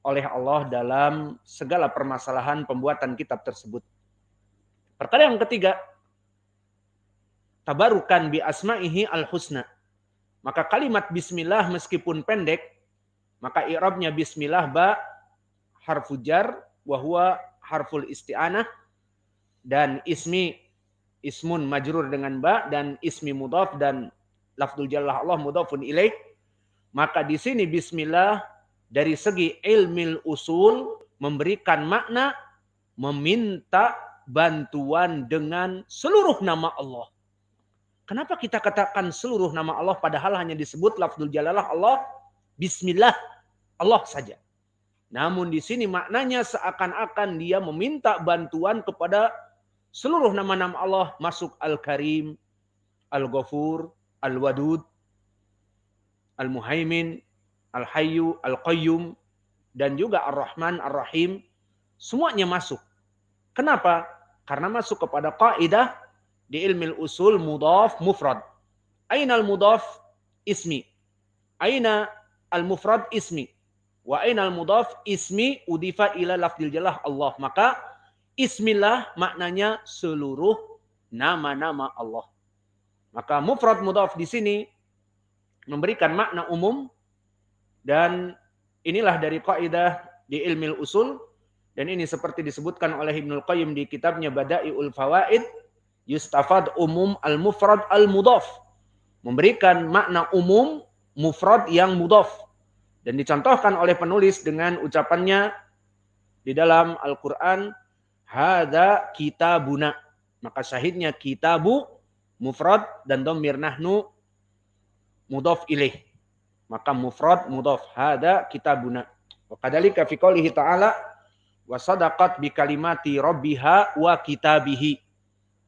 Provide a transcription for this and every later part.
oleh Allah dalam segala permasalahan pembuatan kitab tersebut. Perkara yang ketiga, tabarukan bi asma'ihi al-husna. Maka kalimat bismillah meskipun pendek, maka i'rabnya bismillah ba harfu jar wa huwa harful isti'anah, dan ismun majrur dengan ba, dan ismi mudhaf, dan lafdzul jalalah Allah mudhafun ilaih. Maka di sini bismillah dari segi ilmil usul memberikan makna meminta bantuan dengan seluruh nama Allah. Kenapa kita katakan seluruh nama Allah padahal hanya disebut lafdzul jalalah Allah, bismillah, Allah saja. Namun di sini maknanya seakan-akan dia meminta bantuan kepada seluruh nama-nama Allah, masuk Al-Karim, Al-Ghafur, Al-Wadud, Al-Muhaimin, Al-Hayyu, Al-Qayyum, dan juga Ar-Rahman, Ar-Rahim. Semuanya masuk. Kenapa? Karena masuk kepada kaidah di ilmil usul mudhaf mufrad. Aina al-mudhaf ismi. Aina al-mufrad ismi. Wa aina al-mudhaf ismi udifa ila lafdil jalah Allah. Maka ismillah maknanya seluruh nama-nama Allah. Maka mufrad mudhaf di sini memberikan makna umum, dan inilah dari kaidah di ilmil usul, dan ini seperti disebutkan oleh Ibnul Qayyim di kitabnya Bada'iul Fawaid, yustafad umum al-mufrad al-mudhaf, memberikan makna umum mufrad yang mudhaf, dan dicontohkan oleh penulis dengan ucapannya di dalam Al-Qur'an, hadza kitabuna. Maka syahidnya kitabu mufrad dan dhamir nahnu mudhaf ilaih. Maka mufrad mudhaf, hadza kitabuna. Wa kadzalika fi qoulihi ta'ala wa sadaqat bi kalimati rabbiha wa kitabihi.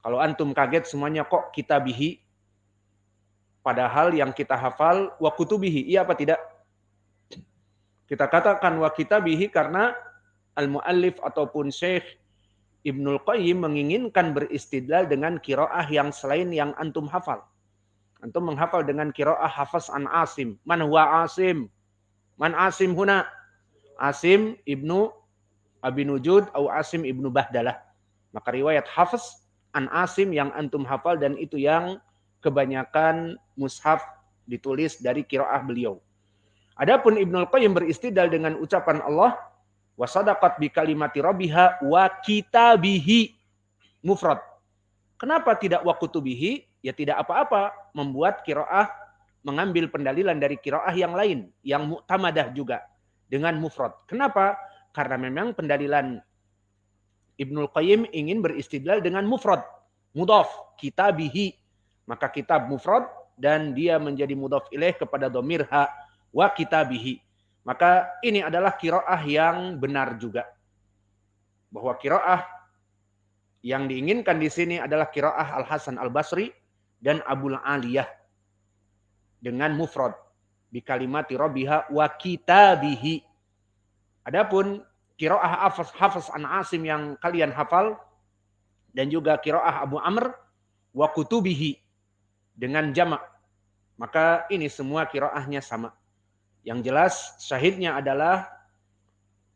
Kalau antum kaget semuanya kok kitabihi, padahal yang kita hafal wa kutubihi, iya apa tidak? Kita katakan wa kitabihi karena al-muallif ataupun Syekh Ibnul Qayyim menginginkan beristidlal dengan qiraah yang selain yang antum hafal. Antum menghafal dengan qiraah Hafs an Asim. Man huwa Asim? Man Asim huna? Asim ibnu Abi Nujud atau Asim ibnu Bahdalah. Maka riwayat Hafs an Asim yang antum hafal, dan itu yang kebanyakan mushaf ditulis dari qiraah beliau. Adapun Ibnul Qayyim beristidlal dengan ucapan Allah, wa sadaqat bi kalimati rabbiha wa kitabihi, mufrad. Kenapa tidak wa kutubihi? Ya tidak apa-apa membuat qiraah mengambil pendalilan dari qiraah yang lain yang mu'tamadah juga dengan mufrad. Kenapa? Karena memang pendalilan Ibnul Qayyim ingin beristidlal dengan mufrad, mudhaf, kitabihi. Maka kitab mufrad dan dia menjadi mudhaf ilaih kepada dhamir ha, wa kitabihi. Maka ini adalah qiraah yang benar juga. Bahwa qiraah yang diinginkan di sini adalah qiraah Al-Hasan Al-Basri dan Abul Aliyah dengan mufrad bi kalimati rabbiha wa kitabihi. Adapun qiraah Hafs an Asim yang kalian hafal dan juga qiraah Abu Amr wa kutubihi dengan jamak, maka ini semua qiraahnya sama. Yang jelas syahidnya adalah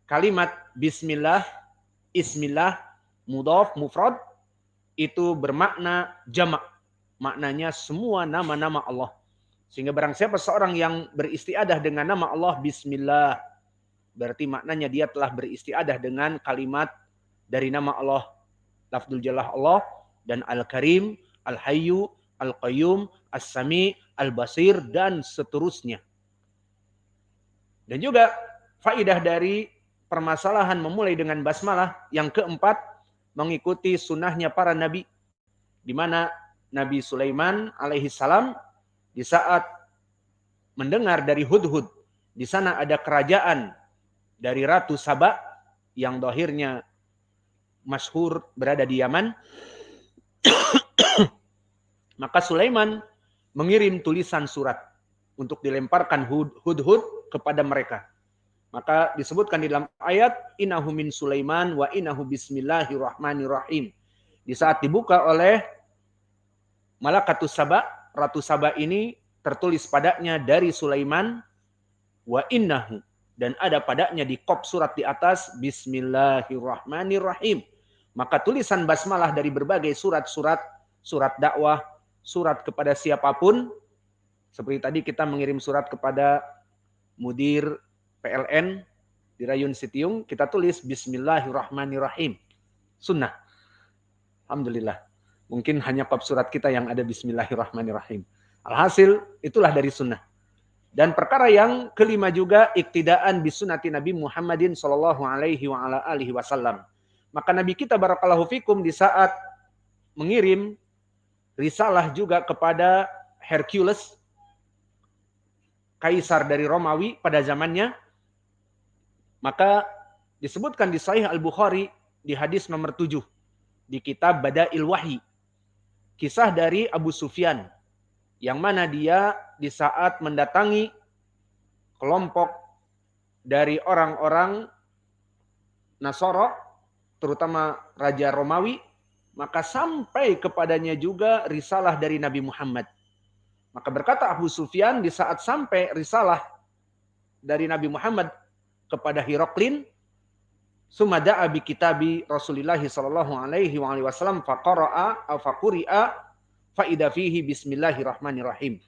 kalimat bismillah, ismillah, mudhaf, mufrad itu bermakna jamak. Maknanya semua nama-nama Allah. Sehingga barang siapa seorang yang beristiadah dengan nama Allah bismillah, berarti maknanya dia telah beristiadah dengan kalimat dari nama Allah, lafdzul jalalah Allah, dan Al-Karim, Al-Hayyu, Al-Qayyum, As-Sami, Al-Basir, dan seterusnya. Dan juga faidah dari permasalahan memulai dengan basmalah yang keempat, mengikuti sunnahnya para nabi, di mana Nabi Sulaiman alaihi salam di saat mendengar dari Hudhud, di sana ada kerajaan dari Ratu Saba yang dohirnya masyhur berada di Yaman. Maka Sulaiman mengirim tulisan surat untuk dilemparkan Hudhud kepada mereka. Maka disebutkan di dalam ayat, innahu min Sulaiman wa innahu bismillahirrahmanirrahim. Di saat dibuka oleh Malakatus Saba, Ratu Saba ini tertulis padanya dari Sulaiman wa innahu, dan ada padanya di kop surat di atas Bismillahirrahmanirrahim. Maka tulisan basmalah dari berbagai surat-surat, surat dakwah, surat kepada siapapun, seperti tadi kita mengirim surat kepada mudir PLN di Rayun Sitiung, kita tulis Bismillahirrahmanirrahim. Sunnah. Alhamdulillah. Mungkin hanya kop surat kita yang ada Bismillahirrahmanirrahim. Alhasil, itulah dari sunnah. Dan perkara yang kelima juga, iktidaan bisunati Nabi Muhammadin sallallahu alaihi wa ala alihi wasallam. Maka Nabi kita barakallahu fikum di saat mengirim risalah juga kepada Hercules, kaisar dari Romawi pada zamannya, maka disebutkan di Sahih Al-Bukhari di hadis nomor 7 di kitab Badail Wahyi, kisah dari Abu Sufyan, yang mana dia di saat mendatangi kelompok dari orang-orang Nasara, terutama Raja Romawi, maka sampai kepadanya juga risalah dari Nabi Muhammad. Maka berkata Abu Sufyan di saat sampai risalah dari Nabi Muhammad kepada Hiraklin, summa da'a bi kitabi Rasulillah sallallahu alaihi wasallam faqara'a aw faquri'a fa idza fihi bismillahirrahmanirrahim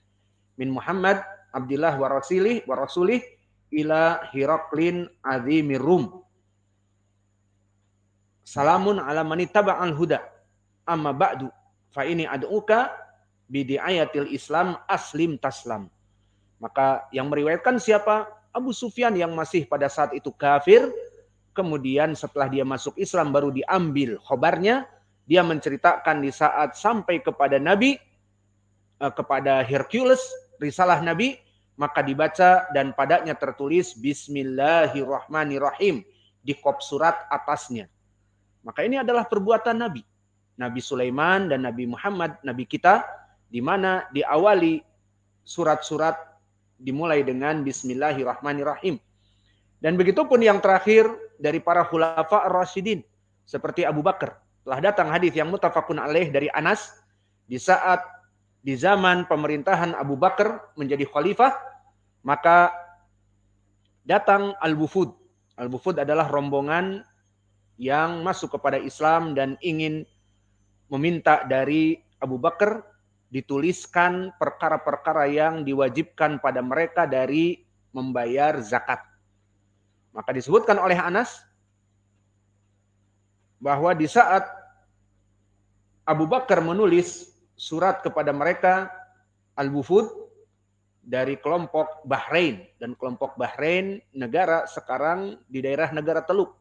min Muhammad Abdillah wa rasulih ila Hiraklin azimir Rum. Salamun ala man ittaba'al huda amma ba'du fa ini ad'uka bi di'ayatil Islam aslim taslam. Maka yang meriwayatkan siapa? Abu Sufyan yang masih pada saat itu kafir. Kemudian setelah dia masuk Islam baru diambil khobarnya. Dia menceritakan di saat sampai kepada Nabi, kepada Hercules, risalah Nabi, maka dibaca dan padanya tertulis Bismillahirrahmanirrahim di kop surat atasnya. Maka ini adalah perbuatan Nabi. Nabi Sulaiman dan Nabi Muhammad, Nabi kita, di mana diawali surat-surat dimulai dengan Bismillahirrahmanirrahim. Dan begitu pun yang terakhir dari para khulafa ar-rasyidin, seperti Abu Bakar. Telah datang hadis yang muttafaqun alaih dari Anas, di saat di zaman pemerintahan Abu Bakar menjadi khalifah, maka datang al-wufud. Al-wufud adalah rombongan yang masuk kepada Islam dan ingin meminta dari Abu Bakar dituliskan perkara-perkara yang diwajibkan pada mereka dari membayar zakat. Maka disebutkan oleh Anas bahwa di saat Abu Bakar menulis surat kepada mereka, al-wufud dari kelompok Bahrain, dan kelompok Bahrain negara sekarang di daerah negara Teluk,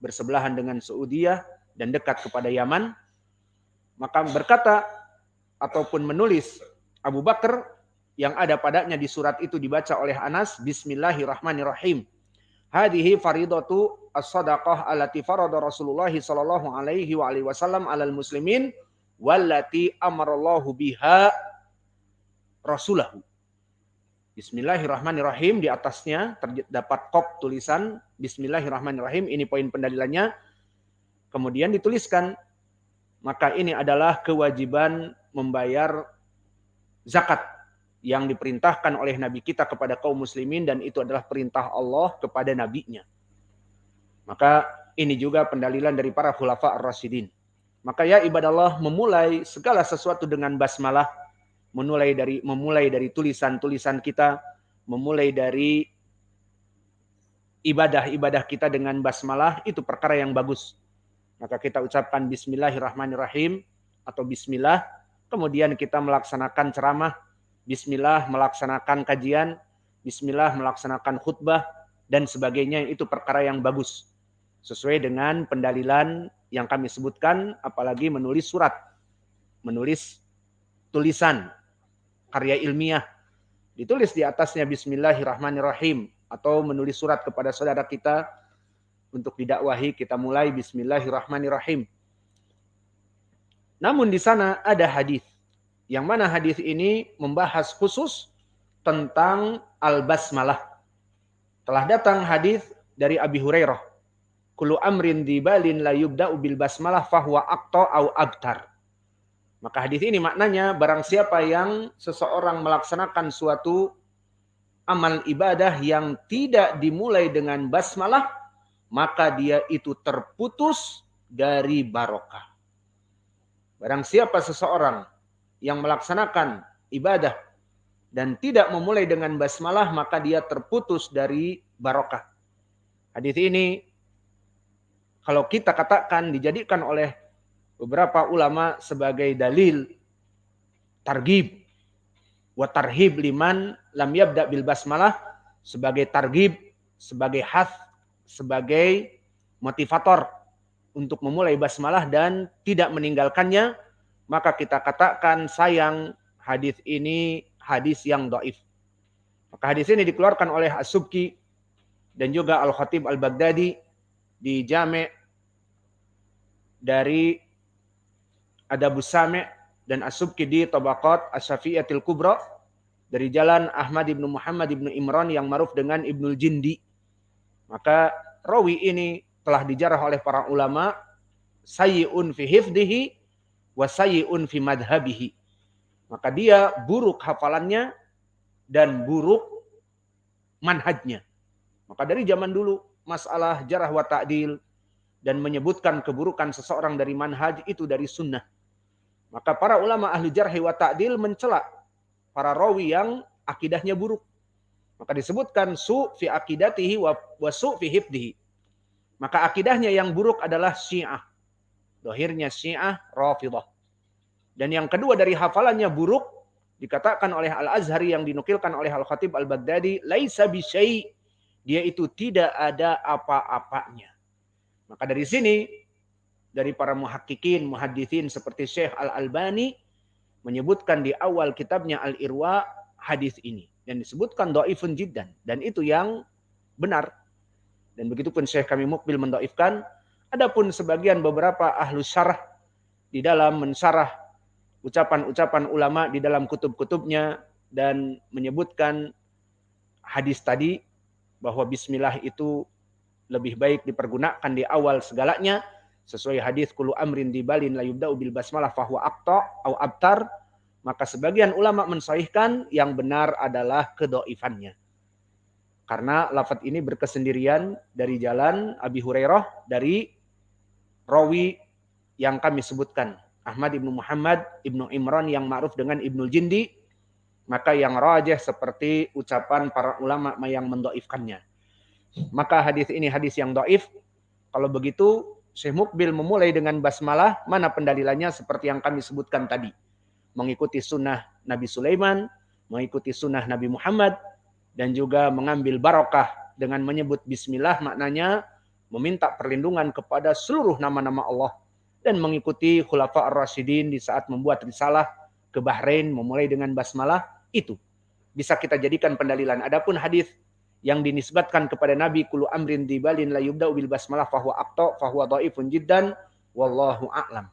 bersebelahan dengan Saudiyah dan dekat kepada Yaman, maka berkata ataupun menulis Abu Bakar yang ada padanya di surat itu dibaca oleh Anas, Bismillahirrahmanirrahim. Hadhihi faridatu as-sadaqah allati farada Rasulullah sallallahu alaihi wasallam 'alal muslimin wallati amarallahu biha rasulahu. Bismillahirrahmanirrahim, di atasnya terdapat kop tulisan Bismillahirrahmanirrahim, ini poin pendalilannya. Kemudian dituliskan, maka ini adalah kewajiban membayar zakat yang diperintahkan oleh Nabi kita kepada kaum muslimin, dan itu adalah perintah Allah kepada nabinya. Maka ini juga pendalilan dari para khulafa ar-rasyidin. Maka ya ibadallah, memulai segala sesuatu dengan basmalah, memulai dari tulisan-tulisan kita, memulai dari ibadah-ibadah kita dengan basmalah, itu perkara yang bagus. Maka kita ucapkan Bismillahirrahmanirrahim atau Bismillah, kemudian kita melaksanakan ceramah, Bismillah melaksanakan kajian, Bismillah melaksanakan khutbah, dan sebagainya, itu perkara yang bagus. Sesuai dengan pendalilan yang kami sebutkan, apalagi menulis surat, menulis tulisan, karya ilmiah, ditulis di atasnya Bismillahirrahmanirrahim, atau menulis surat kepada saudara kita untuk didakwahi, kita mulai Bismillahirrahmanirrahim. Namun di sana ada hadis, yang mana hadis ini membahas khusus tentang al-basmalah. Telah datang hadis dari Abi Hurairah, kullu amrin dibalin la yubda'u bil basmalah fahuwa aqta au abtar. Maka hadis ini maknanya, barang siapa yang seseorang melaksanakan suatu amal ibadah yang tidak dimulai dengan basmalah, maka dia itu terputus dari barokah. Barang siapa seseorang yang melaksanakan ibadah dan tidak memulai dengan basmalah, maka dia terputus dari barokah. Hadis ini kalau kita katakan dijadikan oleh beberapa ulama sebagai dalil targhib wa tarhib liman lam yabda bil basmalah, sebagai targhib, sebagai hath, sebagai motivator untuk memulai basmalah dan tidak meninggalkannya, maka kita katakan sayang hadis ini hadis yang dhaif. Maka hadis ini dikeluarkan oleh As-Subki dan juga Al-Khatib Al-Baghdadi di Jami' dari Adabus Sami' dan As-Subki di Tabaqat Asy-Syafi'iyatil Kubra dari jalan Ahmad ibnu Muhammad ibnu Imran yang ma'ruf dengan Ibnul Jindi. Maka rawi ini telah dijarah oleh para ulama sayyi'un fi hifdhihi wa sayyi'un fi madhabihi. Maka dia buruk hafalannya dan buruk manhajnya. Maka dari zaman dulu masalah jarah wa ta'dil dan menyebutkan keburukan seseorang dari manhaj itu dari sunnah. Maka para ulama ahli jarh wa ta'dil mencela para rawi yang akidahnya buruk. Maka disebutkan su fi akidatihi wa su fi hifdhihi. Maka akidahnya yang buruk adalah Syiah. Dohirnya Syiah Rafidhah. Dan yang kedua dari hafalannya buruk, dikatakan oleh Al-Azhari yang dinukilkan oleh Al-Khatib Al-Baghdadi, laisa bi syai', dia itu tidak ada apa-apanya. Maka dari sini, dari para muhakkikin, muhaddithin seperti Syekh Al-Albani, menyebutkan di awal kitabnya Al-Irwa hadis ini. Dan disebutkan dhaifun jiddan. Dan itu yang benar. Dan begitupun Syekh kami Mukbil mendaifkan. Adapun sebagian beberapa ahlu syarah di dalam mensyarah ucapan-ucapan ulama di dalam kutub-kutubnya dan menyebutkan hadis tadi bahwa bismillah itu lebih baik dipergunakan di awal segalanya sesuai hadis kullu amrin dibalin la yubda'u bil basmalah fahuwa aqta au abtar, maka sebagian ulama mensahihkan yang benar adalah kedhaifannya. Karena lafaz ini berkesendirian dari jalan Abi Hurairah dari rawi yang kami sebutkan, Ahmad ibnu Muhammad ibnu Imran yang ma'ruf dengan Ibnul Jindi, maka yang rajih seperti ucapan para ulama yang mendhaifkannya. Maka hadis ini hadis yang dhaif. Kalau begitu Syekh Mukbil memulai dengan basmalah, mana pendalilannya seperti yang kami sebutkan tadi. Mengikuti sunnah Nabi Sulaiman, mengikuti sunnah Nabi Muhammad, dan juga mengambil barokah dengan menyebut bismillah, maknanya meminta perlindungan kepada seluruh nama-nama Allah dan mengikuti Khulafa ar-Rasyidin di saat membuat risalah ke Bahrain memulai dengan basmalah, itu bisa kita jadikan pendalilan. Adapun hadis yang dinisbatkan kepada Nabi kullu amrin dibalin la yubda'u bil basmalah fahuwa aqta fahuwa dhaifun jiddan wallahu a'lam.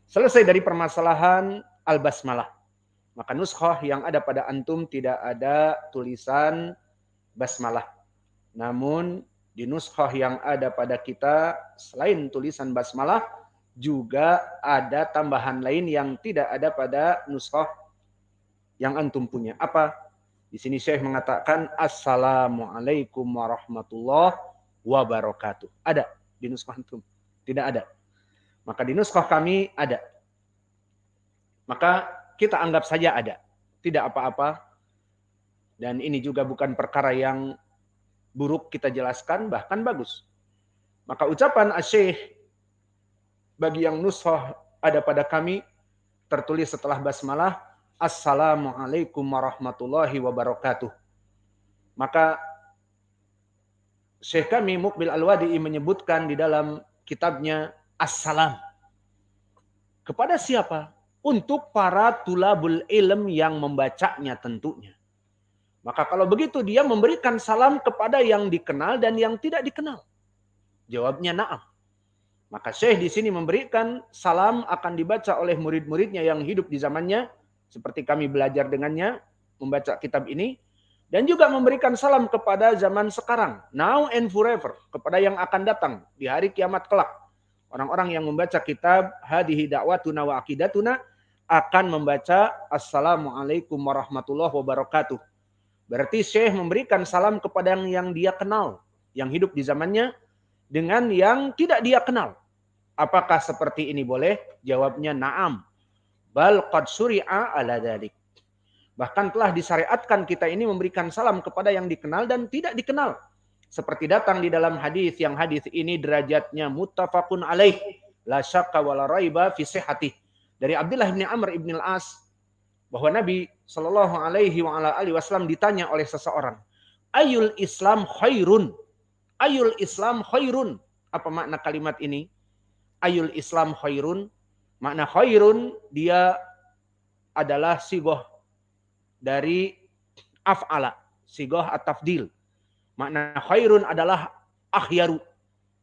Selesai dari permasalahan al-basmalah. Maka nuskhah yang ada pada antum tidak ada tulisan basmalah. Namun di nuskhah yang ada pada kita selain tulisan basmalah juga ada tambahan lain yang tidak ada pada nuskhah yang antum punya. Apa? Di sini Syekh mengatakan Assalamualaikum warahmatullahi wabarakatuh. Ada di nuskhah antum? Tidak ada. Maka di nuskhah kami ada. Maka kita anggap saja ada. Tidak apa-apa. Dan ini juga bukan perkara yang buruk kita jelaskan, bahkan bagus. Maka ucapan Asy-Syaikh bagi yang nuskhah ada pada kami tertulis setelah basmalah Assalamualaikum warahmatullahi wabarakatuh. Maka Syekh kami Mukbil Al-Wadi'i menyebutkan di dalam kitabnya Assalam. Kepada siapa? Untuk para tulabul ilm yang membacanya tentunya. Maka kalau begitu dia memberikan salam kepada yang dikenal dan yang tidak dikenal. Jawabnya na'am. Maka Syekh di sini memberikan salam akan dibaca oleh murid-muridnya yang hidup di zamannya. Seperti kami belajar dengannya, membaca kitab ini. Dan juga memberikan salam kepada zaman sekarang. Now and forever. Kepada yang akan datang di hari kiamat kelak. Orang-orang yang membaca kitab Hadihi Da'watuna wa Aqidatuna akan membaca Assalamualaikum warahmatullahi wabarakatuh. Berarti Syekh memberikan salam kepada yang dia kenal, yang hidup di zamannya, dengan yang tidak dia kenal. Apakah seperti ini boleh? Jawabnya na'am. Bal qad syuri'a ala dzalik. Bahkan telah disyariatkan kita ini memberikan salam kepada yang dikenal dan tidak dikenal. Seperti datang di dalam hadis, yang hadis ini derajatnya muttafaqun alaih, la syakka wa la raiba fi sihhatih. Dari Abdullah bin Amr bin Al-As, bahwa Nabi Shallallahu alaihi wasallam ditanya oleh seseorang, ayul Islam khairun? Ayul Islam khairun? Apa makna kalimat ini? Ayul Islam khairun? Makna khairun dia adalah sigoh dari af'ala, sigoh at-tafdil. Makna khairun adalah akhyaru.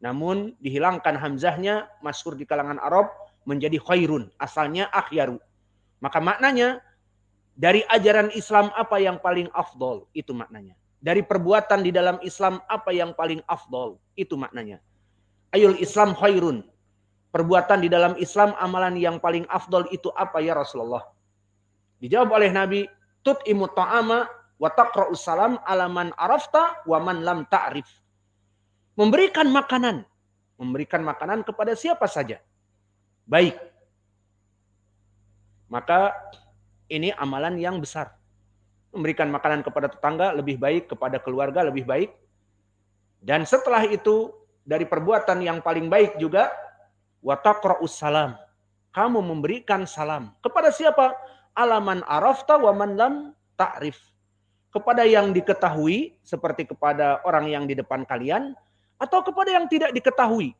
Namun dihilangkan hamzahnya, masyhur di kalangan Arab menjadi khairun. Asalnya akhyaru. Maka maknanya, dari ajaran Islam apa yang paling afdol? Itu maknanya. Dari perbuatan di dalam Islam apa yang paling afdol? Itu maknanya. Ayul Islam khairun. Perbuatan di dalam Islam, amalan yang paling afdol itu apa ya Rasulullah? Dijawab oleh Nabi, tut'imu ta'ama wa taqra'us salam ala man arafta wa man lam ta'rif. Memberikan makanan. Memberikan makanan kepada siapa saja. Baik. Maka ini amalan yang besar. Memberikan makanan kepada tetangga lebih baik, kepada keluarga lebih baik. Dan setelah itu, dari perbuatan yang paling baik juga, wa taqra'us salam. Kamu memberikan salam. Kepada siapa? Alaman arafta wa man lam ta'rif. Kepada yang diketahui, seperti kepada orang yang di depan kalian, atau kepada yang tidak diketahui.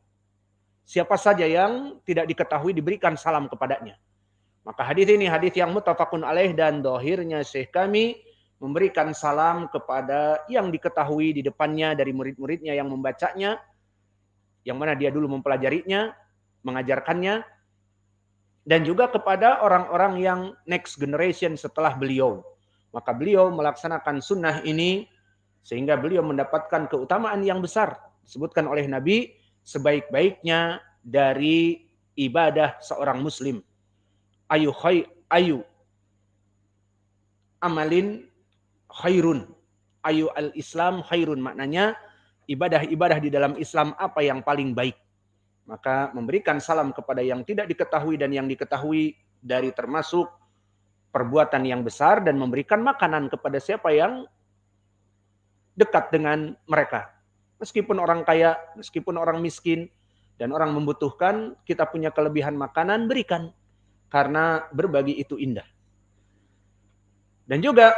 Siapa saja yang tidak diketahui diberikan salam kepadanya. Maka hadis ini hadis yang muttafaqun alaih, dan dohirnya Syekh kami memberikan salam kepada yang diketahui di depannya dari murid-muridnya yang membacanya, yang mana dia dulu mempelajarinya, mengajarkannya, dan juga kepada orang-orang yang next generation setelah beliau. Maka beliau melaksanakan sunnah ini sehingga beliau mendapatkan keutamaan yang besar. Disebutkan oleh Nabi sebaik-baiknya dari ibadah seorang muslim. Ayu amalin khairun. Ayu al-Islam khairun. Maknanya ibadah-ibadah di dalam Islam apa yang paling baik. Maka memberikan salam kepada yang tidak diketahui dan yang diketahui dari termasuk perbuatan yang besar, dan memberikan makanan kepada siapa yang dekat dengan mereka. Meskipun orang kaya, meskipun orang miskin, dan orang membutuhkan, kita punya kelebihan makanan, berikan. Karena berbagi itu indah. Dan juga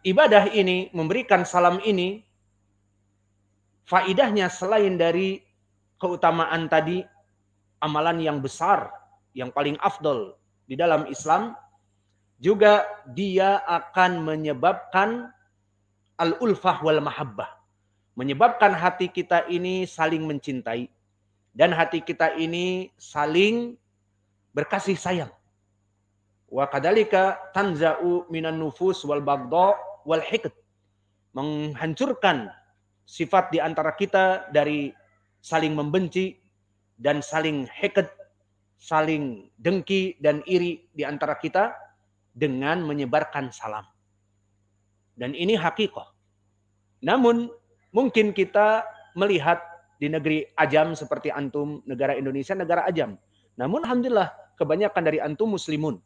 ibadah ini, memberikan salam ini, faidahnya selain dari keutamaan tadi, amalan yang besar, yang paling afdol di dalam Islam, juga dia akan menyebabkan al-ulfah wal mahabbah. Menyebabkan hati kita ini saling mencintai. Dan hati kita ini saling berkasih sayang. Wa kadzalika tanza'u minan nufus wal baghdha wal hiqd. Menghancurkan sifat di antara kita dari saling membenci dan saling hikd, saling dengki dan iri di antara kita dengan menyebarkan salam. Dan ini hakikah. Namun mungkin kita melihat di negeri ajam seperti antum, negara Indonesia negara ajam. Namun alhamdulillah kebanyakan dari antum muslimun.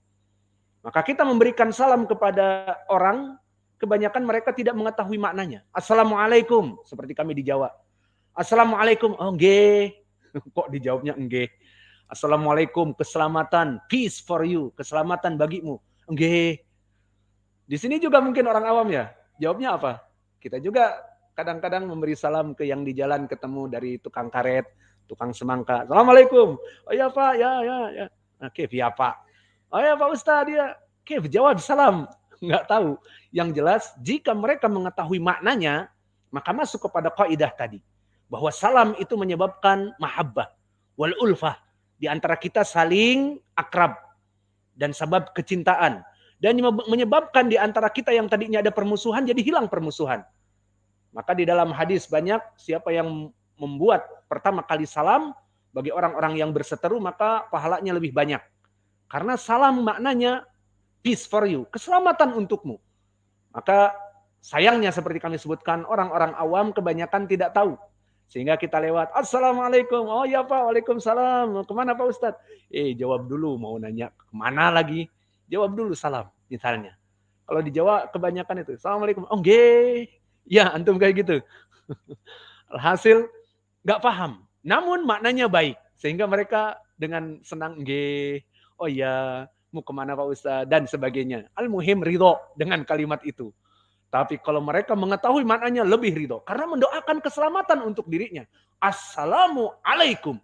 Maka kita memberikan salam kepada orang, kebanyakan mereka tidak mengetahui maknanya. Assalamualaikum, seperti kami di Jawa. Assalamualaikum, oh nggih. Kok dijawabnya nggih? Assalamualaikum, keselamatan, peace for you, keselamatan bagimu. Nggih. Di sini juga mungkin orang awam ya. Jawabnya apa? Kita juga kadang-kadang memberi salam ke yang di jalan, ketemu dari tukang karet, tukang semangka. Assalamualaikum. Oh ya Pak, ya. Oke, ya Pak. Oh ya Pak Ustaz, dia. Oke, jawab salam. Enggak tahu. Yang jelas, jika mereka mengetahui maknanya, maka masuk kepada kaidah tadi. Bahwa salam itu menyebabkan mahabbah wal ulfah. Di antara kita saling akrab. Dan sebab kecintaan. Dan menyebabkan di antara kita yang tadinya ada permusuhan, jadi hilang permusuhan. Maka di dalam hadis banyak, siapa yang membuat pertama kali salam, bagi orang-orang yang berseteru, maka pahalanya lebih banyak. Karena salam maknanya peace for you, keselamatan untukmu. Maka sayangnya seperti kami sebutkan, orang-orang awam kebanyakan tidak tahu. Sehingga kita lewat, Assalamualaikum. Oh ya Pak, Waalaikumsalam. Kemana Pak Ustadz? Jawab dulu, mau nanya kemana lagi? Jawab dulu salam, misalnya. Kalau di Jawa kebanyakan itu, Assalamualaikum. Oh nggih. Ya, antum kayak gitu. Alhasil nggak paham. Namun maknanya baik. Sehingga mereka dengan senang, nggih. Oh ya, mau kemana Pak Ustadz? Dan sebagainya. Al-muhim ridho dengan kalimat itu. Tapi kalau mereka mengetahui maknanya lebih ridho. Karena mendoakan keselamatan untuk dirinya. Assalamualaikum.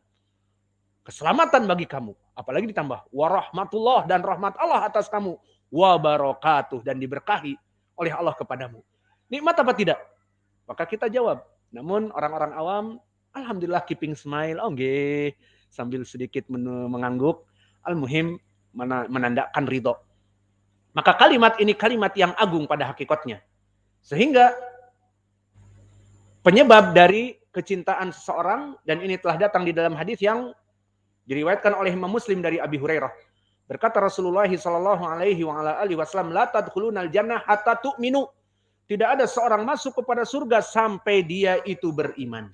Keselamatan bagi kamu. Apalagi ditambah. Warahmatullah dan rahmat Allah atas kamu. Wabarakatuh. Dan diberkahi oleh Allah kepadamu. Nikmat apa tidak? Maka kita jawab. Namun orang-orang awam, alhamdulillah keeping smile. Oh nggih. Sambil sedikit mengangguk. Al-muhim menandakan ridho. Maka kalimat ini kalimat yang agung pada hakikatnya. Sehingga penyebab dari kecintaan seseorang, dan ini telah datang di dalam hadis yang diriwayatkan oleh Imam Muslim dari Abi Hurairah. Berkata Rasulullah sallallahu alaihi wasallam, "La tadkhulunal jannah hatta tu'minu." Tidak ada seorang masuk kepada surga sampai dia itu beriman.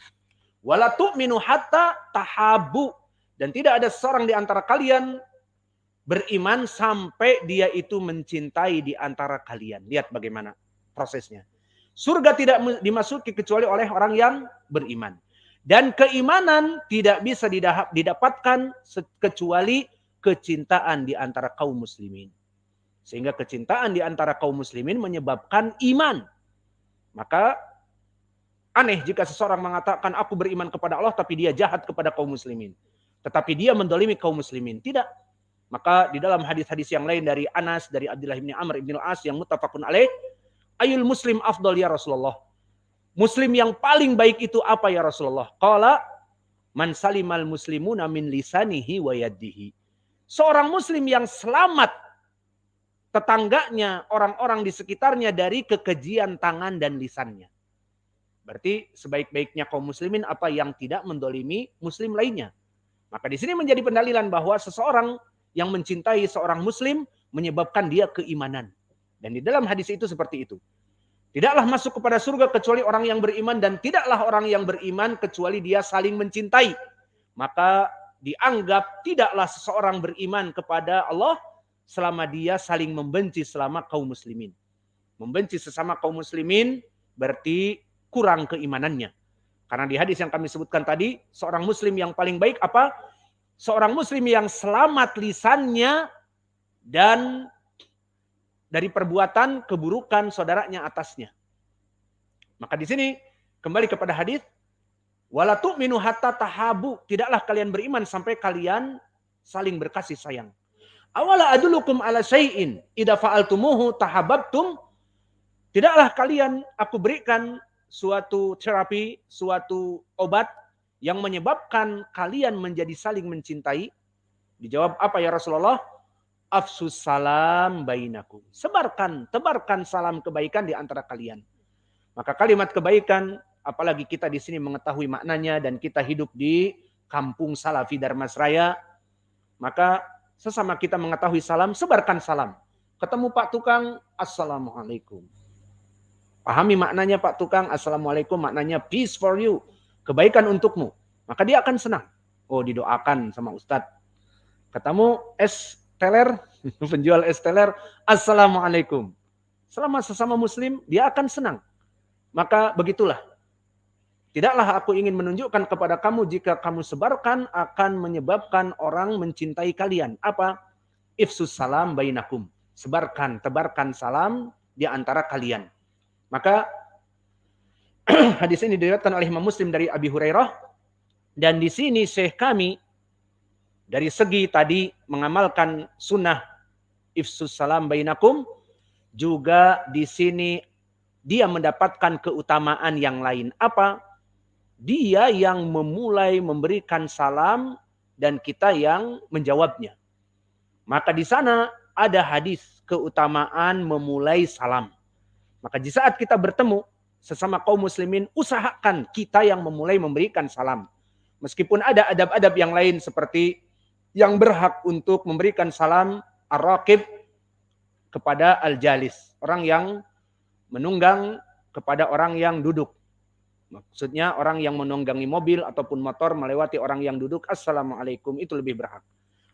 Wala tu'minu hatta tahabu. Dan tidak ada seorang di antara kalian beriman sampai dia itu mencintai di antara kalian. Lihat bagaimana prosesnya. Surga tidak dimasuki kecuali oleh orang yang beriman. Dan keimanan tidak bisa didapatkan kecuali kecintaan di antara kaum muslimin. Sehingga kecintaan di antara kaum muslimin menyebabkan iman. Maka aneh jika seseorang mengatakan aku beriman kepada Allah tapi dia jahat kepada kaum muslimin. Tetapi dia mendolimi kaum muslimin. Tidak. Maka di dalam hadis-hadis yang lain dari Anas, dari Abdullah bin Amr bin Al-As yang muttafaqun alaih, ayul muslim afdal ya Rasulullah. Muslim yang paling baik itu apa ya Rasulullah? Qala man salimal muslimuna min lisanihi wa yadihi. Seorang muslim yang selamat tetangganya, orang-orang di sekitarnya dari kekejian tangan dan lisannya. Berarti sebaik-baiknya kaum muslimin apa yang tidak mendolimi muslim lainnya. Maka di sini menjadi pendalilan bahwa seseorang yang mencintai seorang muslim menyebabkan dia keimanan. Dan di dalam hadis itu seperti itu. Tidaklah masuk kepada surga kecuali orang yang beriman, dan tidaklah orang yang beriman kecuali dia saling mencintai. Maka dianggap tidaklah seseorang beriman kepada Allah selama dia saling membenci selama kaum muslimin. Membenci sesama kaum muslimin berarti kurang keimanannya. Karena di hadis yang kami sebutkan tadi, seorang muslim yang paling baik apa? Seorang muslim yang selamat lisannya dan dari perbuatan keburukan saudaranya atasnya. Maka di sini kembali kepada hadis, wala tu'minu hatta tahabu. Tidaklah kalian beriman sampai kalian saling berkasih sayang. Awala adulukum ala syai'in idza fa'altumuhu tahabbtum. Tidaklah kalian aku berikan suatu terapi, suatu obat yang menyebabkan kalian menjadi saling mencintai? Dijawab apa ya Rasulullah? Afsus salam bainakum. Tebarkan salam kebaikan di antara kalian. Maka kalimat kebaikan, apalagi kita di sini mengetahui maknanya dan kita hidup di kampung Salafi Darmasraya, maka sesama kita mengetahui salam, sebarkan salam. Ketemu Pak Tukang, Assalamualaikum. Pahami maknanya Pak Tukang, Assalamualaikum, maknanya peace for you. Kebaikan untukmu. Maka dia akan senang. Oh, didoakan sama Ustadz. Ketemu es teler, penjual es teler, Assalamualaikum. Selama sesama muslim, dia akan senang. Maka begitulah. Tidaklah aku ingin menunjukkan kepada kamu jika kamu sebarkan akan menyebabkan orang mencintai kalian. Apa? Ifsus salam bainakum. Tebarkan salam di antara kalian. Maka hadis ini diriwayatkan oleh Imam Muslim dari Abi Hurairah, dan di sini Syekh kami dari segi tadi mengamalkan sunnah ifsus salam bainakum, juga di sini dia mendapatkan keutamaan yang lain. Apa? Dia yang memulai memberikan salam dan kita yang menjawabnya. Maka di sana ada hadis keutamaan memulai salam. Maka di saat kita bertemu sesama kaum muslimin, usahakan kita yang memulai memberikan salam. Meskipun ada adab-adab yang lain seperti yang berhak untuk memberikan salam ar-raqib kepada al-jalis. Orang yang menunggang kepada orang yang duduk. Maksudnya orang yang menunggangi mobil ataupun motor melewati orang yang duduk, assalamualaikum, itu lebih berhak.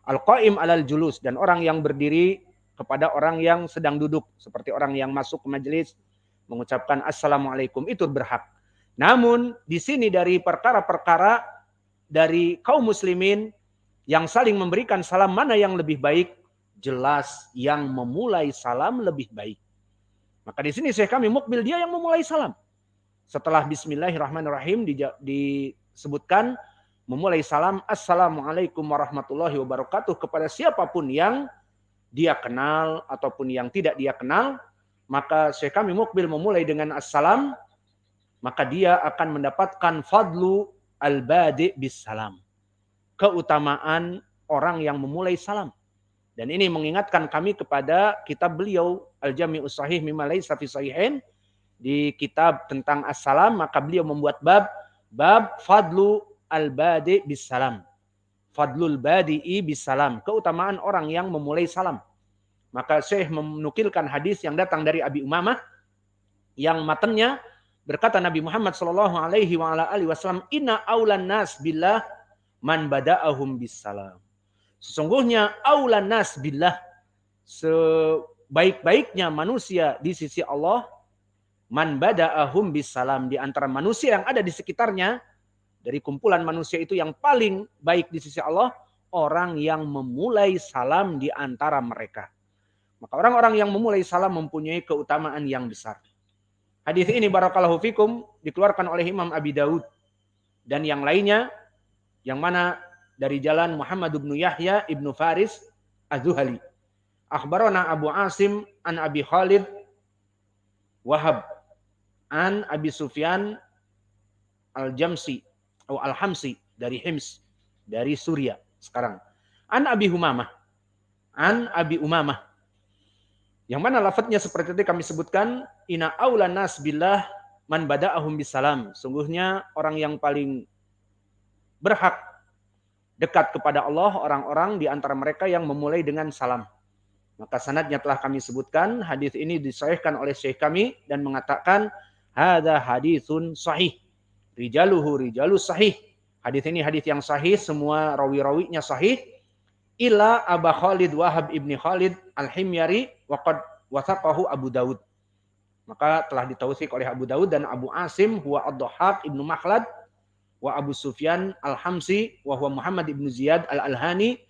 Al-qaim alal julus, dan orang yang berdiri kepada orang yang sedang duduk, seperti orang yang masuk ke majelis mengucapkan assalamualaikum, itu berhak. Namun di sini dari perkara-perkara dari kaum muslimin yang saling memberikan salam, mana yang lebih baik? Jelas yang memulai salam lebih baik. Maka di sini Syekh kami Mukbil dia yang memulai salam. Setelah bismillahirrahmanirrahim disebutkan memulai salam assalamualaikum warahmatullahi wabarakatuh kepada siapapun yang dia kenal ataupun yang tidak dia kenal, maka Syekh kami Mukbil memulai dengan assalam, maka dia akan mendapatkan fadlu al-badi' bis salam. Keutamaan orang yang memulai salam. Dan ini mengingatkan kami kepada kitab beliau Al-Jami'us Shahih mimma laysa fi sahihain. Di kitab tentang as-salam, maka beliau membuat bab fadlu al-badi' bis salam. Fadlul badi'i bis salam. Keutamaan orang yang memulai salam. Maka Syekh menukilkan hadis yang datang dari Abi Umamah yang matanya berkata Nabi Muhammad sallallahu alaihi wasallam, "Inna aulan nas billah man bada'ahum bis salam." Sesungguhnya aulan nas billah, sebaik-baiknya manusia di sisi Allah, man bada'ahum bis salam, di antara manusia yang ada di sekitarnya, dari kumpulan manusia itu yang paling baik di sisi Allah, orang yang memulai salam di antara mereka. Maka orang-orang yang memulai salam mempunyai keutamaan yang besar. Hadis ini barakallahu fikum dikeluarkan oleh Imam Abi Daud dan yang lainnya, yang mana dari jalan Muhammad bin Yahya ibnu Faris Az-Zuhali. Akhbarana Abu Asim an Abi Khalid Wahab an Abi Sufyan Al-Jamsi atau Al-Hamsi dari Hims, dari Suria sekarang. An Abi Umamah. Yang mana lafadznya seperti tadi kami sebutkan, inna aulan nas billah man bada'ahum bisalam. Sungguhnya orang yang paling berhak dekat kepada Allah, orang-orang di antara mereka yang memulai dengan salam. Maka sanadnya telah kami sebutkan, hadis ini disahihkan oleh Syekh kami dan mengatakan hadza haditsun sahih. Rijaluhu rijalus sahih. Hadis ini hadis yang sahih, semua rawi-rawinya sahih. Ila Aba Khalid Wahab ibni Khalid Al-Himyari waqad wasaqahu Abu Daud. Maka telah ditautsik oleh Abu Daud dan Abu Asim huwa Ad-Dhahhak ibnu Makhlad wa Abu Sufyan Al-Hamsi wa huwa Muhammad ibnu Ziyad Al-Alhani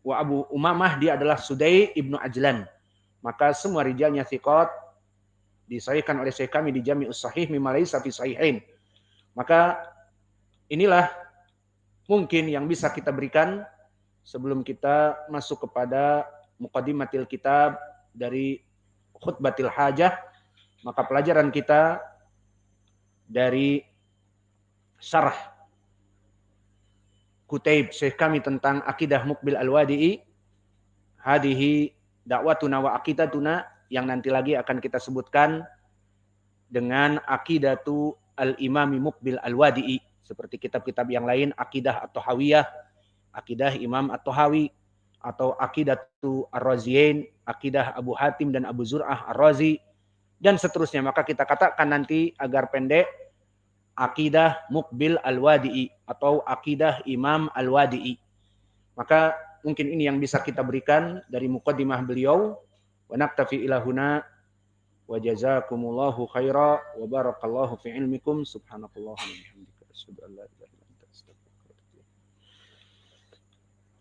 wa Abu Umamah dia adalah Sudai ibnu Ajlan. Maka semua rijalnya thiqat, disahihkan oleh Syekh kami di Jami'us Shahih mimma laysa fi sahihain. Maka inilah mungkin yang bisa kita berikan sebelum kita masuk kepada muqaddimatil kitab dari khutbatil hajah. Maka pelajaran kita dari syarah Kutaib Syekh kami tentang akidah Mukbil Al-Wadi'i, hadihi da'watuna wa aqidatuna, yang nanti lagi akan kita sebutkan dengan akidatu al-imami Mukbil Al-Wadi'i, seperti kitab-kitab yang lain, akidah at-Tahawiyah, akidah Imam At-Tahawi, atau akidatu Ar-Raziyain, akidah Abu Hatim dan Abu Zur'ah Ar-Razi, dan seterusnya. Maka kita katakan nanti agar pendek, akidah Mukbil Al-Wadi'i atau akidah Imam Al-Wadi'i. Maka mungkin ini yang bisa kita berikan dari muqaddimah beliau. Wa naktafi ila huna wa jazakumullahu khaira wa barakallahu fi ilmikum subhanakallahumma wa bihamdika asyhadu an la ilaha illa anta